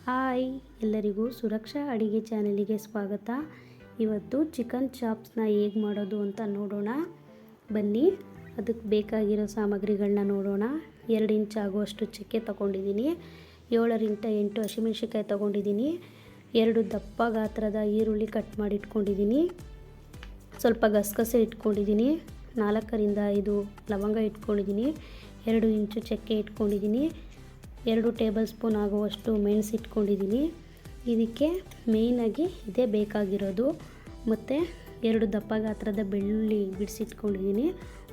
Hi ಎಲ್ಲರಿಗೂ ಸುರಕ್ಷಾ ಅಡುಗೆ ಚಾನಲಿಗೆ ಸ್ವಾಗತ. ಇವತ್ತು ಚಿಕನ್ ಚಾಪ್ಸ್ನ ಹೇಗೆ ಮಾಡೋದು ಅಂತ ನೋಡೋಣ ಬನ್ನಿ. ಅದಕ್ಕೆ ಬೇಕಾಗಿರೋ ಸಾಮಗ್ರಿಗಳನ್ನ ನೋಡೋಣ. 2 ಇಂಚ್ ಆಗುವಷ್ಟು ಚಕ್ಕೆ ತೊಗೊಂಡಿದ್ದೀನಿ, 7ರಿಂದ 8 ಹಸಿಮೆಣಸಿಕಾಯಿ ತೊಗೊಂಡಿದ್ದೀನಿ, 2 ದಪ್ಪ ಗಾತ್ರದ ಈರುಳ್ಳಿ ಕಟ್ ಮಾಡಿ ಇಟ್ಕೊಂಡಿದ್ದೀನಿ, ಸ್ವಲ್ಪ ಗಸಗಸೆ ಇಟ್ಕೊಂಡಿದ್ದೀನಿ, 4ರಿಂದ 5 ಲವಂಗ ಇಟ್ಕೊಂಡಿದ್ದೀನಿ, 2 ಇಂಚು ಚಕ್ಕೆ ಇಟ್ಕೊಂಡಿದ್ದೀನಿ, 2 ಟೇಬಲ್ ಸ್ಪೂನ್ ಆಗುವಷ್ಟು ಮೆಣಸು ಇಟ್ಕೊಂಡಿದ್ದೀನಿ. ಇದಕ್ಕೆ ಮೇಯ್ನಾಗಿ ಇದೇ ಬೇಕಾಗಿರೋದು. ಮತ್ತು 2 ದಪ್ಪ ಗಾತ್ರದ ಬೆಳ್ಳುಳ್ಳಿ ಬಿಡಿಸಿಟ್ಕೊಂಡಿದ್ದೀನಿ,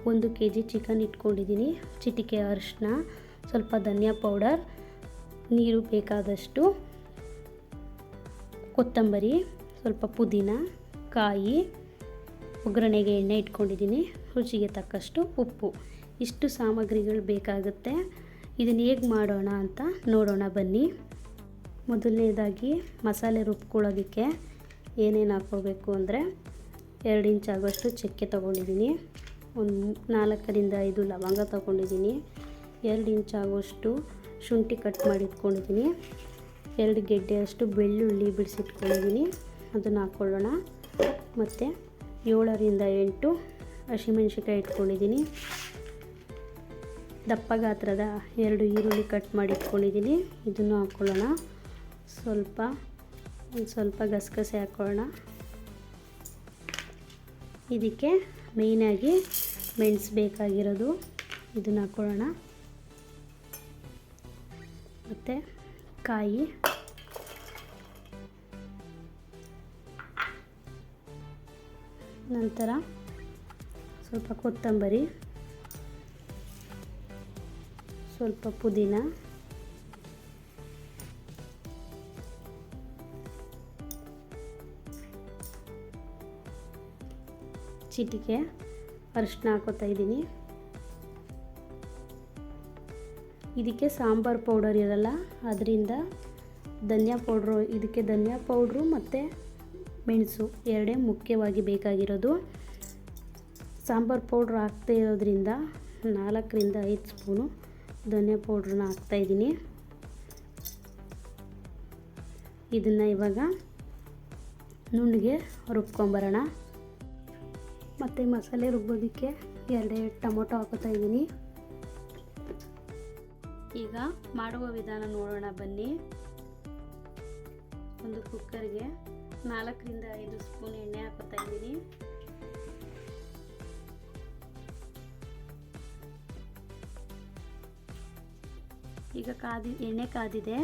1 kg ಚಿಕನ್ ಇಟ್ಕೊಂಡಿದ್ದೀನಿ, ಚಿಟಿಕೆ ಅರಿಶಿನ, ಸ್ವಲ್ಪ ಧನಿಯಾ ಪೌಡರ್, ನೀರು ಬೇಕಾದಷ್ಟು, ಕೊತ್ತಂಬರಿ, ಸ್ವಲ್ಪ ಪುದೀನ, ಕಾಯಿ, ಒಗ್ಗರಣೆಗೆ ಎಣ್ಣೆ ಇಟ್ಕೊಂಡಿದ್ದೀನಿ, ರುಚಿಗೆ ತಕ್ಕಷ್ಟು ಉಪ್ಪು. ಇಷ್ಟು ಸಾಮಗ್ರಿಗಳು ಬೇಕಾಗುತ್ತೆ. ಇದನ್ನು ಹೇಗೆ ಮಾಡೋಣ ಅಂತ ನೋಡೋಣ ಬನ್ನಿ. ಮೊದಲನೇದಾಗಿ ಮಸಾಲೆ ರುಬ್ಕೊಳ್ಳೋದಕ್ಕೆ ಏನೇನು ಹಾಕ್ಕೋಬೇಕು ಅಂದರೆ 2 ಇಂಚ್ ಆಗೋಷ್ಟು ಚಕ್ಕೆ ತೊಗೊಂಡಿದ್ದೀನಿ, 4ರಿಂದ 5 ಲವಂಗ ತೊಗೊಂಡಿದ್ದೀನಿ, 2 ಇಂಚ್ ಆಗೋಷ್ಟು ಶುಂಠಿ ಕಟ್ ಮಾಡಿ ಇಟ್ಕೊಂಡಿದ್ದೀನಿ, 2 ಗೆಡ್ಡೆಯಷ್ಟು ಬೆಳ್ಳುಳ್ಳಿ ಬಿಡಿಸಿಟ್ಕೊಂಡಿದ್ದೀನಿ, ಅದನ್ನು ಹಾಕ್ಕೊಳ್ಳೋಣ. ಮತ್ತು 7ರಿಂದ 8 ಹಸಿಮೆಣಸಿಕಾಯಿ ಇಟ್ಕೊಂಡಿದ್ದೀನಿ, ದಪ್ಪ ಗಾತ್ರದ 2 ಈರುಳ್ಳಿ ಕಟ್ ಮಾಡಿ ಇಟ್ಕೊಂಡಿದ್ದೀನಿ, ಇದನ್ನು ಹಾಕ್ಕೊಳ್ಳೋಣ. ಸ್ವಲ್ಪ ಗಸಗಸೆ ಹಾಕ್ಕೊಳ್ಳೋಣ. ಇದಕ್ಕೆ ಮೇಯ್ನಾಗಿ ಮೆಣಸು ಬೇಕಾಗಿರೋದು, ಇದನ್ನು ಹಾಕ್ಕೊಳ್ಳೋಣ. ಮತ್ತು ಕಾಯಿ, ನಂತರ ಸ್ವಲ್ಪ ಕೊತ್ತಂಬರಿ, ಸ್ವಲ್ಪ ಪುದೀನ, ಚಿಟಿಕೆ ಅರಿಶಿನ ಹಾಕೋತಾ ಇದ್ದೀನಿ. ಇದಕ್ಕೆ ಸಾಂಬಾರು ಪೌಡರ್ ಇರಲ್ಲ, ಅದರಿಂದ ಧನಿಯಾ ಪೌಡ್ರು, ಇದಕ್ಕೆ ಧನಿಯಾ ಪೌಡ್ರು ಮತ್ತು ಮೆಣಸು ಎರಡೇ ಮುಖ್ಯವಾಗಿ ಬೇಕಾಗಿರೋದು. ಸಾಂಬಾರು ಪೌಡ್ರ್ ಹಾಕ್ತಾ ಇರೋದ್ರಿಂದ 4ರಿಂದ 5 ಸ್ಪೂನು ಧನಿಯಾ ಪೌಡ್ರನ್ನ ಹಾಕ್ತಾಯಿದ್ದೀನಿ. ಇದನ್ನು ಇವಾಗ ನುಣ್ಣಗೆ ರುಬ್ಕೊಂಬರೋಣ. ಮತ್ತು ಮಸಾಲೆ ರುಬ್ಬೋದಕ್ಕೆ 2 ಟೊಮೊಟೊ ಹಾಕೋತಾ ಇದ್ದೀನಿ. ಈಗ ಮಾಡುವ ವಿಧಾನ ನೋಡೋಣ ಬನ್ನಿ. ಒಂದು ಕುಕ್ಕರ್ಗೆ 4ರಿಂದ 5 ಸ್ಪೂನ್ ಎಣ್ಣೆ ಹಾಕೋತಾ ಇದ್ದೀನಿ. ಈಗ ಎಣ್ಣೆ ಕಾದಿದೆ,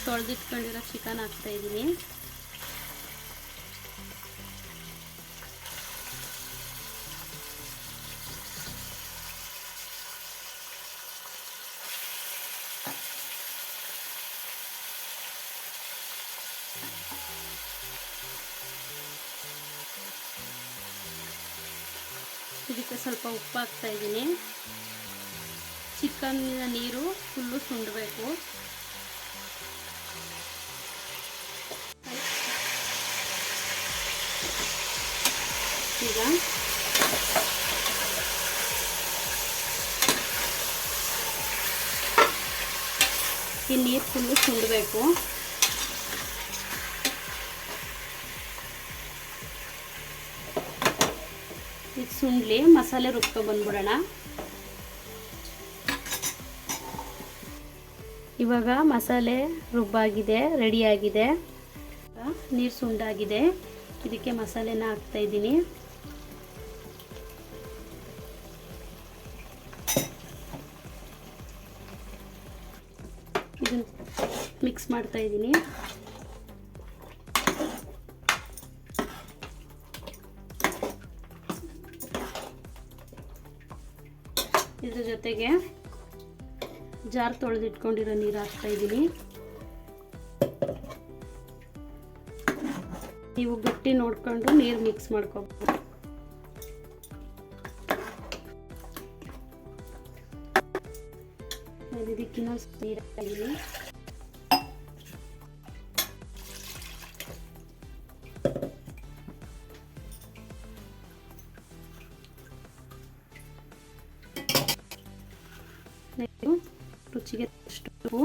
ತೊಳೆದಿಟ್ಕೊಂಡಿರೋ ಚಿಕನ್ ಹಾಕ್ತಾ ಇದ್ದೀನಿ. ಇದಕ್ಕೆ ಸ್ವಲ್ಪ ಉಪ್ಪು ಹಾಕ್ತಾ ಇದ್ದೀನಿ. ಚಿಕನ್ನಿನ ನೀರು ಫುಲ್ಲು ಸುಂಡಬೇಕು. ಈಗ ಈ ನೀರು ಫುಲ್ಲು ಸುಂಡಬೇಕು. ಇದು ಸುಂಡ್ಲಿ ಮಸಾಲೆ ರುಬ್ಕೊ ಬಂದ್ಬಿಡೋಣ. ಇವಾಗ ಮಸಾಲೆ ರುಬ್ಬಾಗಿದೆ, ರೆಡಿಯಾಗಿದೆ. ನೀರು ಸುಂಡಾಗಿದೆ, ಇದಕ್ಕೆ ಮಸಾಲೆನ ಹಾಕ್ತಾ ಇದ್ದೀನಿ. ಇದನ್ನು ಮಿಕ್ಸ್ ಮಾಡ್ತಾ ಇದ್ದೀನಿ. ಇದ್ರ ಜೊತೆಗೆ ಜಾರ್ ತೊಳೆದಿಟ್ಕೊಂಡಿರೋ ನೀರು ಹಾಕ್ತಾ ಇದ್ದೀನಿ. ನೀವು ಗಟ್ಟಿ ನೋಡ್ಕೊಂಡು ನೀರು ಮಿಕ್ಸ್ ಮಾಡ್ಕೋಬೇಕು. ಇದಕ್ಕಿನ್ನ ನೀರು ಹಾಕಿದ್ದೀನಿ. ರುಚಿಗೆ ತಕ್ಕಷ್ಟು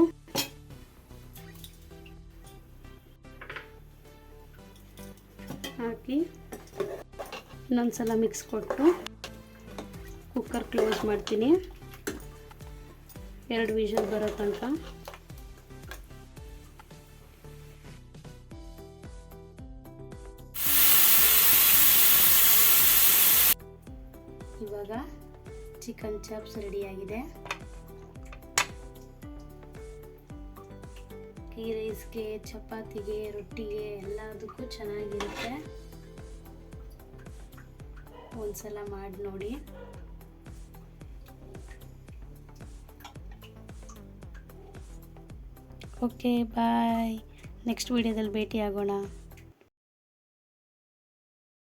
ಹಾಕಿ ಇನ್ನೊಂದು ಸಲ ಮಿಕ್ಸ್ ಕೊಟ್ಟು ಕುಕ್ಕರ್ ಕ್ಲೋಸ್ ಮಾಡ್ತೀನಿ 2 ವಿಷಲ್ ಬರೋ ತನಕ. ಇವಾಗ ಚಿಕನ್ ಚಾಪ್ಸ್ ರೆಡಿಯಾಗಿದೆ. ಗೀ ರೈಸ್ಗೆ, ಚಪಾತಿಗೆ, ರೊಟ್ಟಿಗೆ ಎಲ್ಲದಕ್ಕೂ ಚೆನ್ನಾಗಿರುತ್ತೆ. ಒಂದ್ಸಲ ಮಾಡಿ ನೋಡಿ. Okay bye. ನೆಕ್ಸ್ಟ್ ವಿಡಿಯೋದಲ್ಲಿ ಭೇಟಿ ಆಗೋಣ.